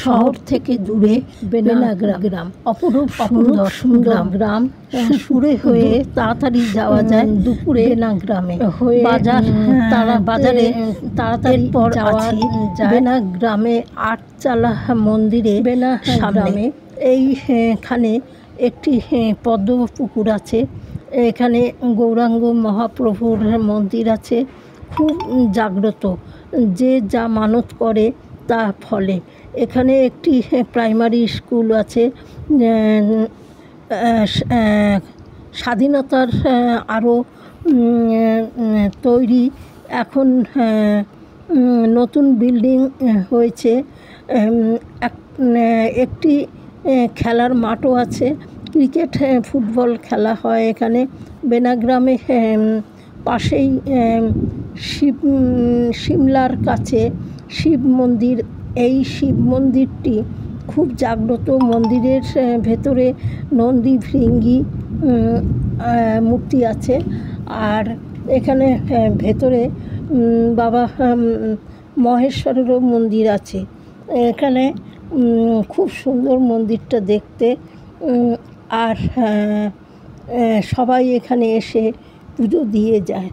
শহর থেকে দূরে বেনাগ্রাম অপরূপ সুন্দর গ্রাম। সুরে হয়ে তাড়াতাড়ি যাওয়া যায় দুপুরে বেনাগ্রামে বাজার বাজারে তাড়াতাড়ি পর যাওয়া যায়। বেনাগ্রামে আটচালা মন্দিরে বেনাগ্রামে এইখানে একটি পদ্ম পুকুর আছে। এখানে গৌরাঙ্গ মহাপ্রভুর মন্দির আছে, খুব জাগ্রত। যে যা মানত করে তা ফলে। এখানে একটি প্রাইমারি স্কুল আছে। স্বাধীনতার আরও তৈরি এখন নতুন বিল্ডিং হয়েছে। একটি খেলার মাঠও আছে, ক্রিকেট ফুটবল খেলা হয় এখানে। বেনাগ্রামে পাশেই সিমলার কাছে শিব মন্দির। এই শিব মন্দিরটি খুব জাগ্রত। মন্দিরের ভেতরে নন্দী ভৃঙ্গি মূর্তি আছে। আর এখানে ভেতরে বাবা মহেশ্বরেরও মন্দির আছে। এখানে খুব সুন্দর মন্দিরটা দেখতে। আর সবাই এখানে এসে পুজো দিয়ে যায়।